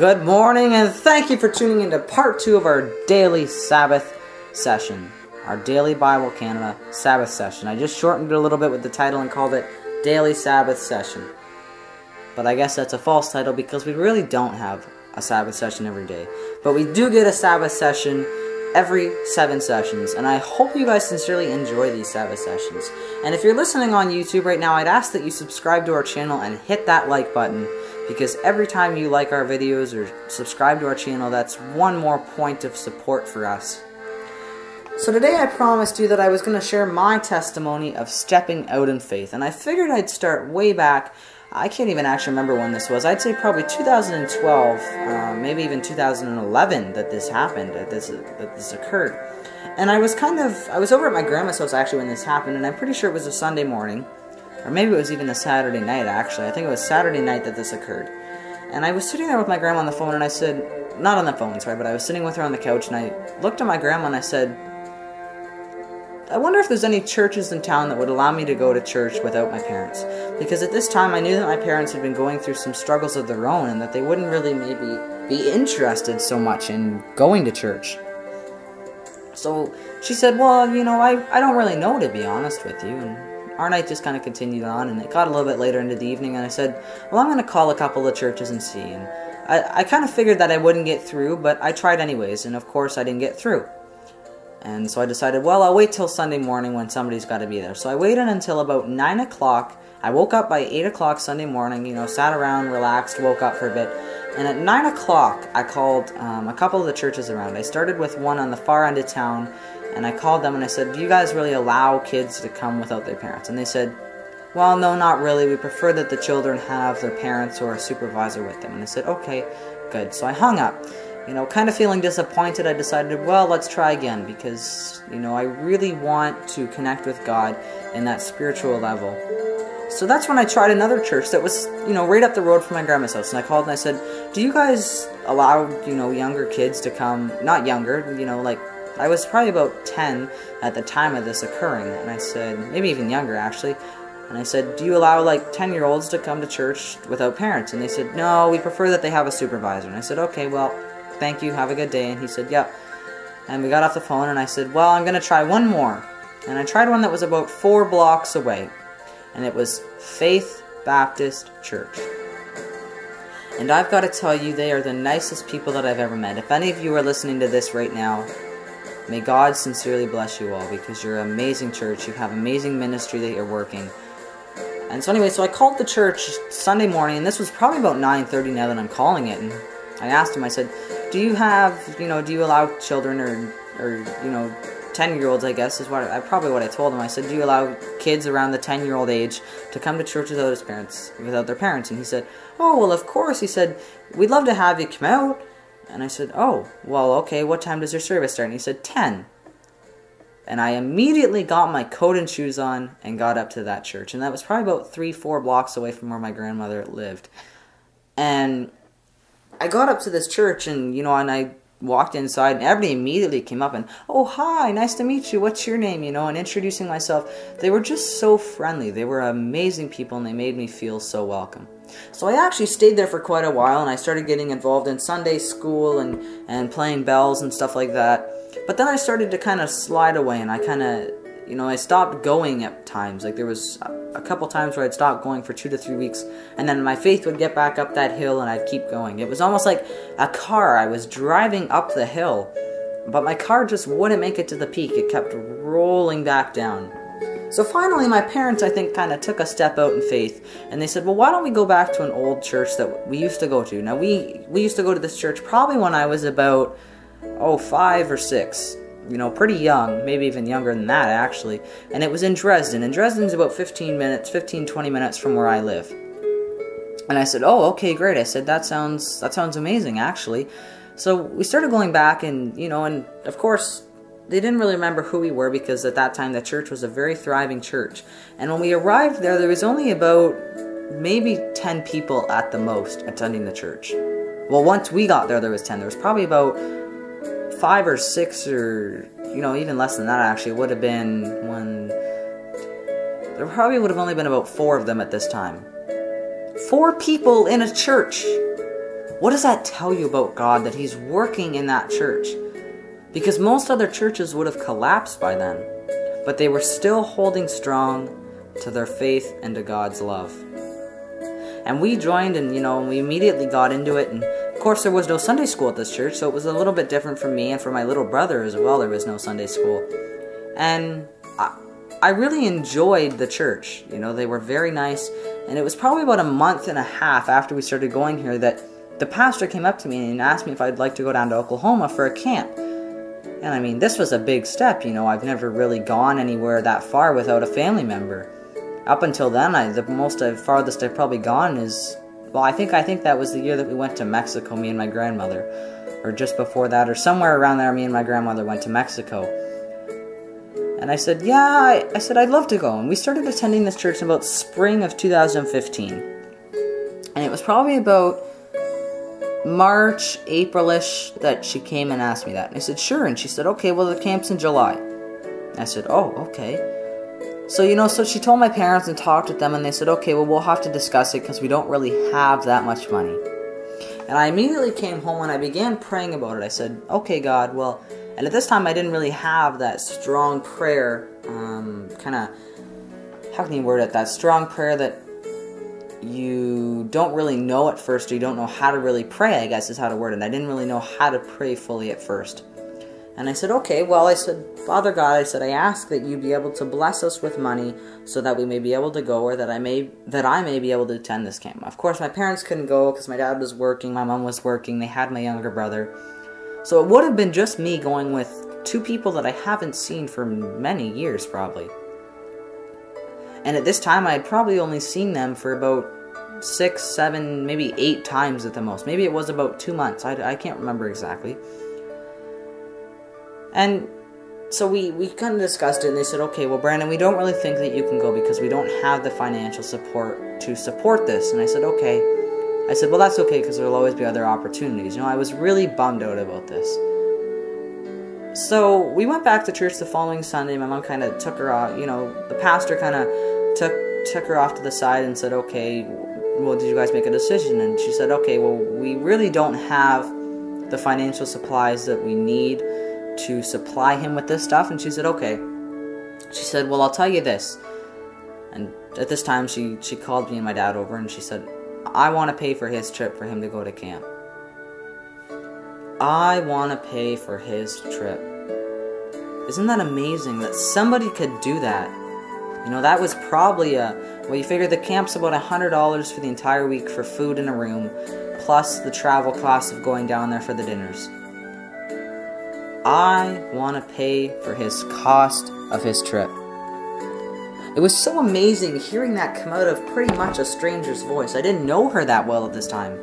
Good morning, and thank you for tuning into part 2 of our daily Sabbath session. Our daily Bible Canada Sabbath session. I just shortened it a little bit with the title and called it Daily Sabbath Session. But I guess that's a false title because we really don't have a Sabbath session every day. But we do get a Sabbath session every 7 sessions, and I hope you guys sincerely enjoy these Sabbath sessions. And if you're listening on YouTube right now, I'd ask that you subscribe to our channel and hit that like button, because every time you like our videos or subscribe to our channel, that's one more point of support for us. So today I promised you that I was going to share my testimony of stepping out in faith, and I figured I'd start way back. I can't even actually remember when this was. I'd say probably 2012, maybe even 2011 that this happened, that this occurred. And I was over at my grandma's house actually when this happened, and I'm pretty sure it was a Sunday morning, or maybe it was even a Saturday night actually. I think it was Saturday night that this occurred. And I was sitting there with my grandma on the phone, and I said, not on the phone, sorry, but I was sitting with her on the couch, and I looked at my grandma and I said, I wonder if there's any churches in town that would allow me to go to church without my parents. Because at this time I knew that my parents had been going through some struggles of their own and that they wouldn't really maybe be interested so much in going to church. So she said, well, you know, I don't really know, to be honest with you. And our night just kind of continued on, and it got a little bit later into the evening, and I said, well, I'm going to call a couple of churches and see. And I kind of figured that I wouldn't get through, but I tried anyways, and of course I didn't get through. And so I decided, well, I'll wait till Sunday morning when somebody's got to be there. So I waited until about 9 o'clock. I woke up by 8 o'clock Sunday morning, you know, sat around, relaxed, woke up for a bit. And at 9 o'clock, I called a couple of the churches around. I started with one on the far end of town, and I called them and I said, do you guys really allow kids to come without their parents? And they said, well, no, not really. We prefer that the children have their parents or a supervisor with them. And I said, okay, good. So I hung up. You know, kind of feeling disappointed, I decided, well, let's try again, because, you know, I really want to connect with God in that spiritual level. So that's when I tried another church that was, you know, right up the road from my grandma's house, and I called and I said, do you guys allow, you know, younger kids to come, not younger, you know, like, I was probably about 10 at the time of this occurring, and I said, maybe even younger, actually, and I said, do you allow, like, 10-year-olds to come to church without parents? And they said, no, we prefer that they have a supervisor. And I said, okay, well, thank you, have a good day. And he said, yep. And we got off the phone, and I said, well, I'm going to try one more. And I tried one that was about 4 blocks away. And it was Faith Baptist Church. And I've got to tell you, they are the nicest people that I've ever met. If any of you are listening to this right now, may God sincerely bless you all, because you're an amazing church. You have amazing ministry that you're working. And so anyway, so I called the church Sunday morning, and this was probably about 9:30 now that I'm calling it. And I asked him, I said, do you have, you know, do you allow children or you know, 10-year-olds, I guess, is probably what I told him. I said, do you allow kids around the 10-year-old age to come to church without their parents? And he said, oh, well, of course. He said, we'd love to have you come out. And I said, oh, well, okay, what time does your service start? And he said, 10. And I immediately got my coat and shoes on and got up to that church. And that was probably about 3-4 blocks away from where my grandmother lived. And I got up to this church, and, you know, and I walked inside, and everybody immediately came up and, oh, hi, nice to meet you, what's your name, you know, and introducing myself. They were just so friendly. They were amazing people, and they made me feel so welcome. So I actually stayed there for quite a while, and I started getting involved in Sunday school and playing bells and stuff like that. But then I started to kind of slide away, and I kind of, you know, I stopped going at times. Like, there was a couple times where I'd stop going for 2 to 3 weeks, and then my faith would get back up that hill, and I'd keep going. It was almost like a car. I was driving up the hill, but my car just wouldn't make it to the peak. It kept rolling back down. So finally, my parents, I think, kind of took a step out in faith, and they said, well, why don't we go back to an old church that we used to go to? Now, we used to go to this church probably when I was about, 5 or 6. You know, pretty young, maybe even younger than that, actually. And it was in Dresden. And Dresden's about 15, 20 minutes from where I live. And I said, oh, okay, great. I said, that sounds amazing, actually. So we started going back, and, you know, and of course, they didn't really remember who we were, because at that time the church was a very thriving church. And when we arrived there was only about maybe 10 people at the most attending the church. Well, once we got there was 10. There was probably about 5 or 6, or, you know, even less than that, actually. It would have been there probably would have only been about 4 of them at this time. 4 people in a church. what does that tell you about God, that He's working in that church? Because most other churches would have collapsed by then, but they were still holding strong to their faith and to God's love. And we joined, and we immediately got into it, and of course there was no Sunday school at this church, so it was a little bit different for me, and for my little brother as well, there was no Sunday school. And I really enjoyed the church. They were very nice, and it was probably about a month and a half after we started going here that the pastor came up to me and asked me if I'd like to go down to Oklahoma for a camp. And I mean, this was a big step, I've never really gone anywhere that far without a family member. Up until then, the farthest I've probably gone is, well, I think that was the year that we went to Mexico, me and my grandmother. Or just before that, or somewhere around there, me and my grandmother went to Mexico. And I said, yeah, I said, I'd love to go. And we started attending this church in about spring of 2015. And it was probably about March, April-ish that she came and asked me that. And I said, sure. And she said, okay, well, the camp's in July. And I said, oh, okay. So, so she told my parents and talked with them, and they said, okay, well, we'll have to discuss it because we don't really have that much money. And I immediately came home and I began praying about it. I said, okay, God, well, and at this time I didn't really have that strong prayer, how can you word it, that strong prayer that you don't really know at first, or you don't know how to really pray, I guess is how to word it. I didn't really know how to pray fully at first. And I said, okay, well, I said, Father God, I said, I ask that you be able to bless us with money so that we may be able to go, or that I may be able to attend this camp. Of course, my parents couldn't go because my dad was working, my mom was working, they had my younger brother. So it would have been just me going with two people that I haven't seen for many years, probably. And at this time, I had probably only seen them for about 6, 7, maybe 8 times at the most. Maybe it was about 2 months. I can't remember exactly. And so we kind of discussed it, and they said, okay, well, Brandon, we don't really think that you can go because we don't have the financial support to support this. And I said, okay. I said, well, that's okay because there will always be other opportunities. I was really bummed out about this. So we went back to church the following Sunday. My mom kind of took her off, the pastor kind of took her off to the side and said, okay, well, did you guys make a decision? And she said, okay, well, we really don't have the financial supplies that we need to supply him with this stuff. And she said, okay. She said, well, I'll tell you this. And at this time, she called me and my dad over, and she said, I want to pay for his trip for him to go to camp. I want to pay for his trip. Isn't that amazing that somebody could do that? That was probably well, you figure the camp's about $100 for the entire week for food in a room, plus the travel costs of going down there for the dinners. I want to pay for his cost of his trip. It was so amazing hearing that come out of pretty much a stranger's voice. I didn't know her that well at this time.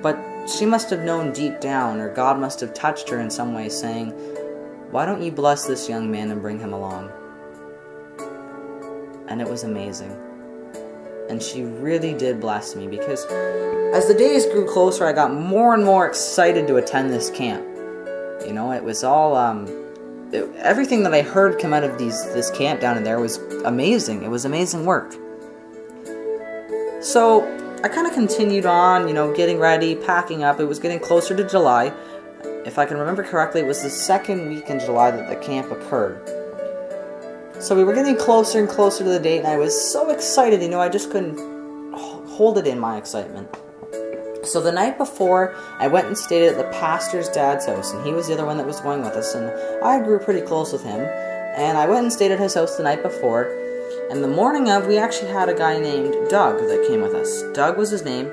But she must have known deep down, or God must have touched her in some way, saying, why don't you bless this young man and bring him along? And it was amazing. And she really did bless me, because as the days grew closer, I got more and more excited to attend this camp. It was all, everything that I heard come out of this camp down in there was amazing. It was amazing work. So I kind of continued on, getting ready, packing up. It was getting closer to July. If I can remember correctly, it was the second week in July that the camp occurred. So we were getting closer and closer to the date, and I was so excited, I just couldn't hold it in, my excitement. So the night before, I went and stayed at the pastor's dad's house, and he was the other one that was going with us, and I grew pretty close with him. And I went and stayed at his house the night before, and the morning of, we actually had a guy named Doug that came with us. Doug was his name,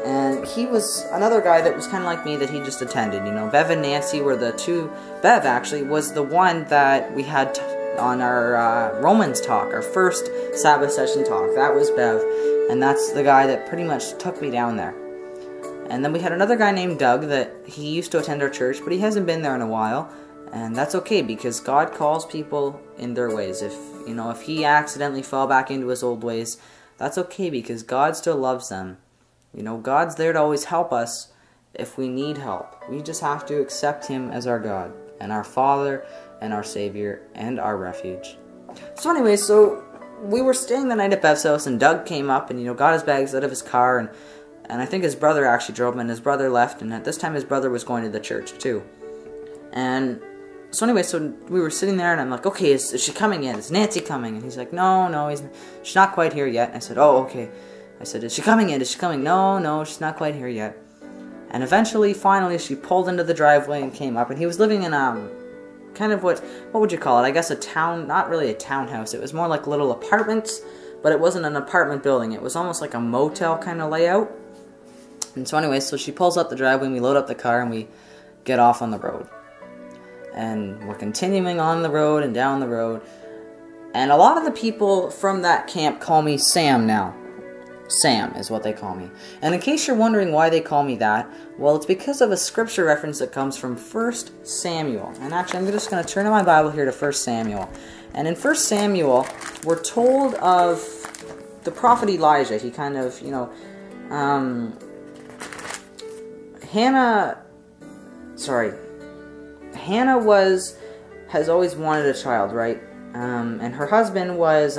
and he was another guy that was kind of like me that he just attended. Bev and Nancy were the two. Bev, actually, was the one that we had on our Romans talk, our first Sabbath session talk. That was Bev, and that's the guy that pretty much took me down there. And then we had another guy named Doug that he used to attend our church, but he hasn't been there in a while. And that's okay, because God calls people in their ways. If he accidentally fell back into his old ways, that's okay, because God still loves them. God's there to always help us if we need help. We just have to accept him as our God, and our Father, and our Savior, and our refuge. So anyway, so we were staying the night at Bev's house, and Doug came up and, got his bags out of his car, And I think his brother actually drove him, and his brother left, and at this time his brother was going to the church too. And so anyway, so we were sitting there, and I'm like, okay, is she coming in? Is Nancy coming? And he's like, no, she's not quite here yet. And I said, oh, okay. I said, is she coming in? Is she coming? No, she's not quite here yet. And eventually, finally, she pulled into the driveway and came up, and he was living in kind of what would you call it? I guess a town, not really a townhouse. It was more like little apartments, but it wasn't an apartment building. It was almost like a motel kind of layout. And so anyway, so she pulls up the driveway, and we load up the car, and we get off on the road. And we're continuing on the road and down the road. And a lot of the people from that camp call me Sam now. Sam is what they call me. And in case you're wondering why they call me that, well, it's because of a scripture reference that comes from 1 Samuel. And actually, I'm just going to turn to my Bible here to 1 Samuel. And in 1 Samuel, we're told of the prophet Elijah. He kind of, Hannah has always wanted a child, right? And her husband was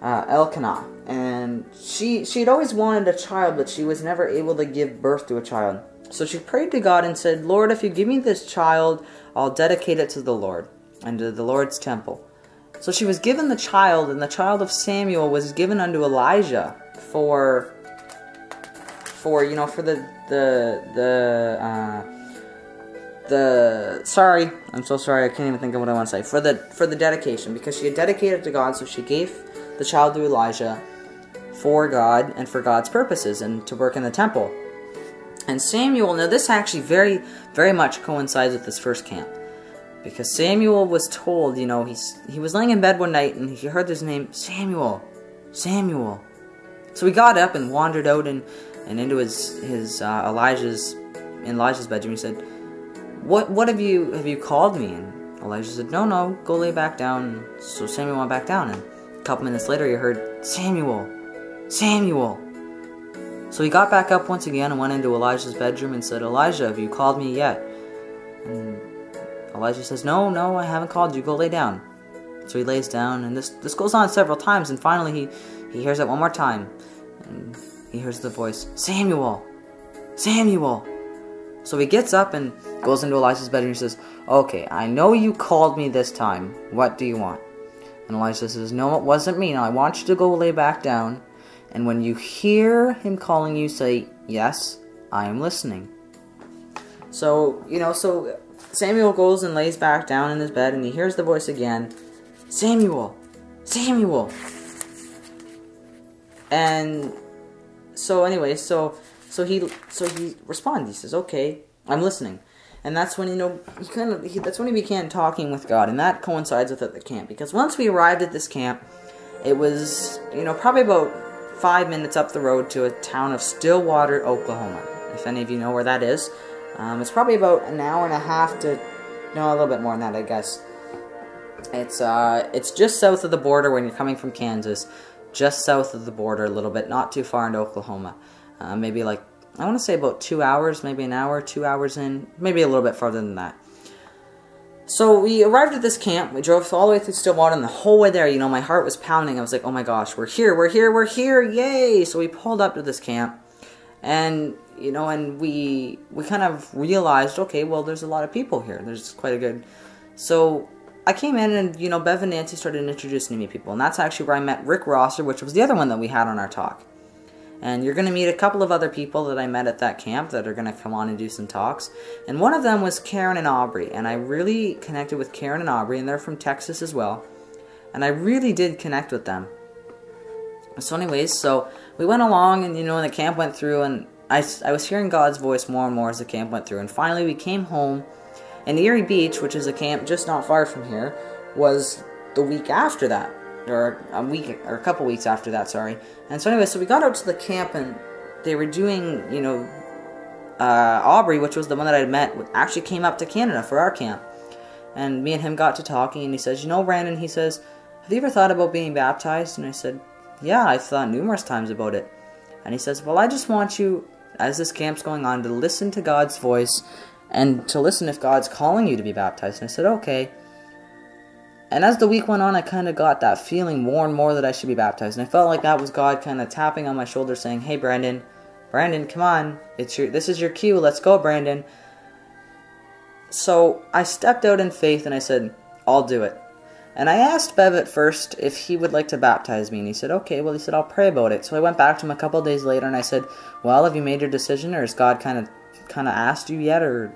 Elkanah, and she'd always wanted a child, but she was never able to give birth to a child. So she prayed to God and said, Lord, if you give me this child, I'll dedicate it to the Lord and to the Lord's temple. So she was given the child, and the child of Samuel was given unto Elijah sorry, I'm so sorry, I can't even think of what I want to say. For the dedication, because she had dedicated to God, so she gave the child to Elijah for God and for God's purposes and to work in the temple. And Samuel, now this actually very, very much coincides with this first camp. Because Samuel was told, he was laying in bed one night and he heard his name, Samuel, Samuel. So he got up and wandered out and into Elijah's bedroom. He said, What have you called me? And Elijah said, No, go lay back down. And so Samuel went back down, and a couple minutes later he heard, Samuel, Samuel. So he got back up once again and went into Elijah's bedroom and said, Elijah, have you called me yet? And Elijah says, No, I haven't called you, go lay down. So he lays down, and this goes on several times, and finally he hears it one more time, and he hears the voice, Samuel, Samuel. So he gets up and goes into Elijah's bedroom and says, Okay, I know you called me this time. What do you want? And Elijah says, No, it wasn't me. Now I want you to go lay back down. And when you hear him calling you, say, Yes, I am listening. So, so Samuel goes and lays back down in his bed, and he hears the voice again, Samuel, Samuel. And so anyway, so he responds. He says, "Okay, I'm listening." And that's when that's when he began talking with God, and that coincides with at the camp, because once we arrived at this camp, it was probably about 5 minutes up the road to a town of Stillwater, Oklahoma. If any of you know where that is, it's probably about an hour and a half to a little bit more than that, I guess. It's just south of the border when you're coming from Kansas. Just south of the border a little bit, not too far into Oklahoma. Maybe like, I want to say about 2 hours, maybe an hour, 2 hours in, maybe a little bit farther than that. So we arrived at this camp, we drove all the way through Stillwater, and the whole way there, my heart was pounding. I was like, oh my gosh, we're here, yay! So we pulled up to this camp, and, and we kind of realized, okay, well, there's a lot of people here, there's quite a good, so I came in and, Bev and Nancy started introducing me to people. And that's actually where I met Rick Rosser, which was the other one that we had on our talk. And you're going to meet a couple of other people that I met at that camp that are going to come on and do some talks. And one of them was Karen and Aubrey. And I really connected with Karen and Aubrey, and they're from Texas as well. And I really did connect with them. So anyways, so we went along, and, the camp went through, and I was hearing God's voice more and more as the camp went through. And finally we came home. And Erie Beach, which is a camp just not far from here, was the week after that, or a couple weeks after that, sorry. And so anyway, so we got out to the camp, and they were doing, Aubrey, which was the one that I had met, actually came up to Canada for our camp. And me and him got to talking, and he says, Brandon, he says, have you ever thought about being baptized? And I said, yeah, I've thought numerous times about it. And he says, well, I just want you, as this camp's going on, to listen to God's voice, and to listen if God's calling you to be baptized. And I said, okay. And as the week went on, I kind of got that feeling more and more that I should be baptized. And I felt like that was God kind of tapping on my shoulder saying, hey, Brandon, come on. This is your cue. Let's go, Brandon. So I stepped out in faith and I said, I'll do it. And I asked Bev at first if he would like to baptize me. And he said, okay. Well, he said, I'll pray about it. So I went back to him a couple of days later and I said, well, have you made your decision? Or has God kind of asked you yet or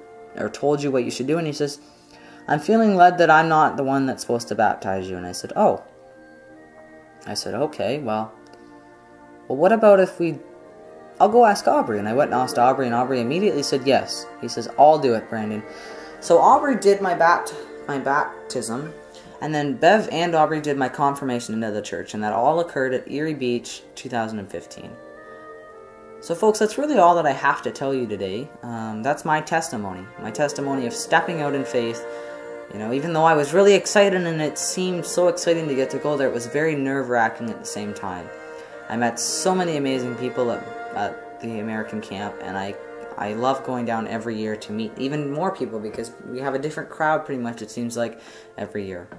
told you what you should do? And he says, I'm feeling led that I'm not the one that's supposed to baptize you. And I said, oh. I said, okay, well, what about if I'll go ask Aubrey. And I went and asked Aubrey, and Aubrey immediately said yes. He says, I'll do it, Brandon. So Aubrey did my baptism, and then Bev and Aubrey did my confirmation into the church, and that all occurred at Erie Beach, 2015. So folks, that's really all that I have to tell you today. That's my testimony of stepping out in faith. You know, even though I was really excited and it seemed so exciting to get to go there, it was very nerve-wracking at the same time. I met so many amazing people at the American camp, and I love going down every year to meet even more people because we have a different crowd pretty much, it seems like, every year.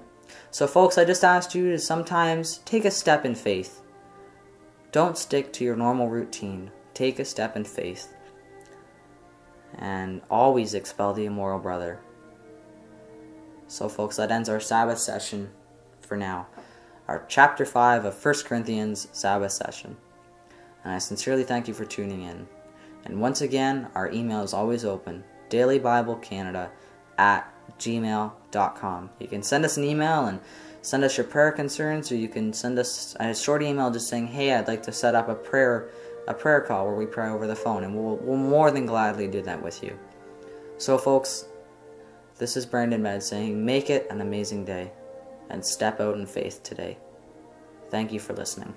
So folks, I just asked you to sometimes take a step in faith. Don't stick to your normal routine. Take a step in faith. And always expel the immoral brother. So folks, that ends our Sabbath session for now. Our chapter 5 of 1 Corinthians Sabbath session. And I sincerely thank you for tuning in. And once again, our email is always open, dailybiblecanada@gmail.com. You can send us an email and send us your prayer concerns, or you can send us a short email just saying, hey, I'd like to set up a prayer call where we pray over the phone, and we'll more than gladly do that with you. So folks, this is Brandon Med saying, make it an amazing day, and step out in faith today. Thank you for listening.